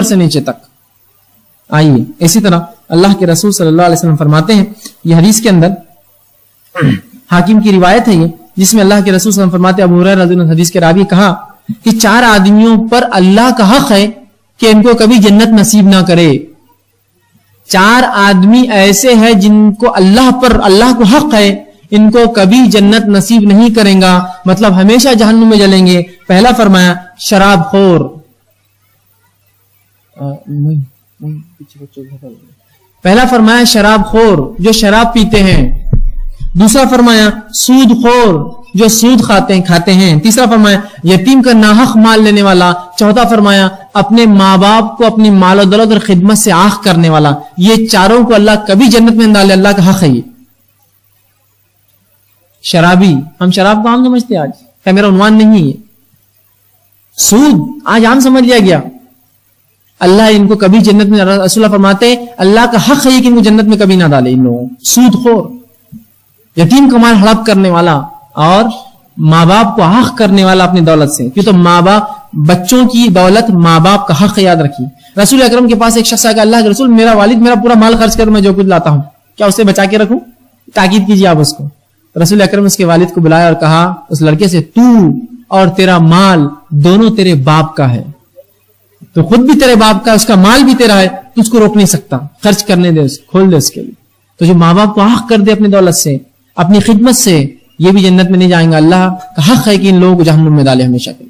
سے نیچے تک. آئیے اسی طرح اللہ کے رسول صلی اللہ علیہ وسلم فرماتے ہیں, یہ حدیث کے اندر حاکم کی روایت ہے یہ, جس میں اللہ کے رسول صلی اللہ علیہ وسلم فرماتے ہیں, ابو ہریرہ رضی اللہ عنہ حدیث کے راوی کہا کہ 4 آدمیوں پر اللہ کا حق ہے کہ ان کو کبھی جنت نصیب نہ کرے. 4 آدمی ایسے ہیں جن کو اللہ کو حق ہے ان کو کبھی جنت نصیب نہیں کریں گا, مطلب ہمیشہ جہنم میں جلیں گے. پہلا فرمایا شراب خور, پہلا فرمایا شراب خور جو شراب پیتے ہیں. دوسرا فرمایا سود خور جو سود کھاتے ہیں. تیسرا فرمایا یتیم کا ناحق مال لینے والا. چوتھا فرمایا اپنے ماں باپ کو اپنی مال و دولت اور خدمت سے آنکھ کرنے والا. یہ چاروں کو اللہ کبھی جنت میں نہ ڈالے, اللہ کا حق ہے یہ. شرابی, ہم شراب کو عام سمجھتے ہیں, آج میرا عنوان نہیں ہے. سود آج عام سمجھ لیا گیا. اللہ ان کو کبھی جنت میں, رسول اللہ فرماتے ہیں اللہ کا حق ہے کہ ان کو جنت میں کبھی نہ ڈالے. ان لوگوں سود خور, یتیم کا مال ہڑپ کرنے والا, اور ماں باپ کو حق کرنے والا اپنی دولت سے. کیوں تو ماں باپ, بچوں کی دولت ماں باپ کا حق یاد رکھیے. رسول اکرم کے پاس ایک شخص آیا کہ اللہ کے رسول میرا والد میرا پورا مال خرچ کر میں جو کچھ لاتا ہوں, کیا اسے بچا کے رکھوں؟ تاکید کیجیے آپ اس کو. رسول اکرم اس کے والد کو بلایا اور کہا اس لڑکے سے, تو اور تیرا مال دونوں تیرے باپ کا ہے, تو خود بھی تیرے باپ کا, اس کا مال بھی تیرا ہے, تو اس کو روک نہیں سکتا, خرچ کرنے دے, کھول دے اس کے لیے. تو جو ماں باپ کو حق کر دے اپنی دولت سے, اپنی خدمت سے, یہ بھی جنت میں نہیں جائیں گا. اللہ کا حق ہے کہ ان لوگوں کو جہنم میں ڈالے ہمیشہ کے لیے.